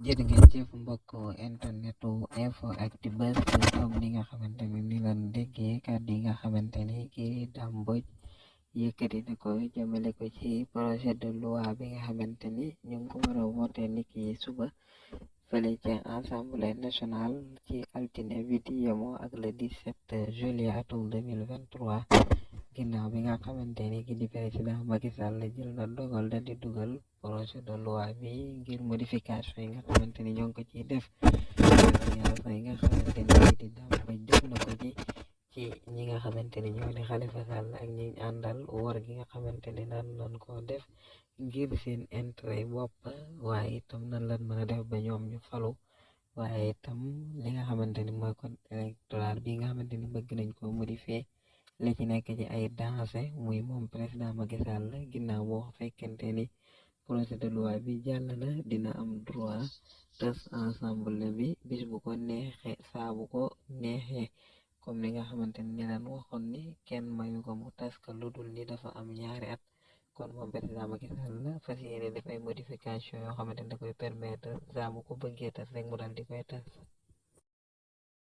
jërë ngeen jëf mbokk internetu info Actubuzz comme ni nga xamante ni lan déggee kàddu yi nga xamante ni kii Dame Mbodj yëkkati na ko jëmale ko ci projet de loi bi nga xamante ni ñu ngi ko war a voté niki suba fële ca assemblée nationale ci altine bi di yemoo ak le 17 juillet atum 2023 ginnaaw bi nga xamante ni ki di président Macky Sall jël na dogal da di dugal projet de loi bi ngir modification yi nga xamante ni ñoo ngi ko ciy def yi nga xamante ni ki di Dame Mbodj def na ko ci ñi nga xamante ni ñoo di Khalifa Sall ak ñi àndal war gi nga xamante ni daan nañ koo def ngir seen intérêt bopp waaye itam nan lan mën a def ba ñoom ñu falu waaye itam li nga xamante ni mooy code électoral bi nga xamante ni bëgg nañ ko modifier li ci nekk ci ay danger muy moom président Macky Sall ginnaaw boo fekkente ni projet de loi bi jàll na dina am droit tas ensemble bi bis bu ko neexee saa bu ko neexee comme ni nga xamante ni lan waxoon ni kenn mayu ko mu tas ka lu dul ni dafa am ñaari at kon moom président Macky Sall fas yéene def ay modification yoo xamante ni da koy permettre saa bu ko bëggee tas rek mu dal di koy tas.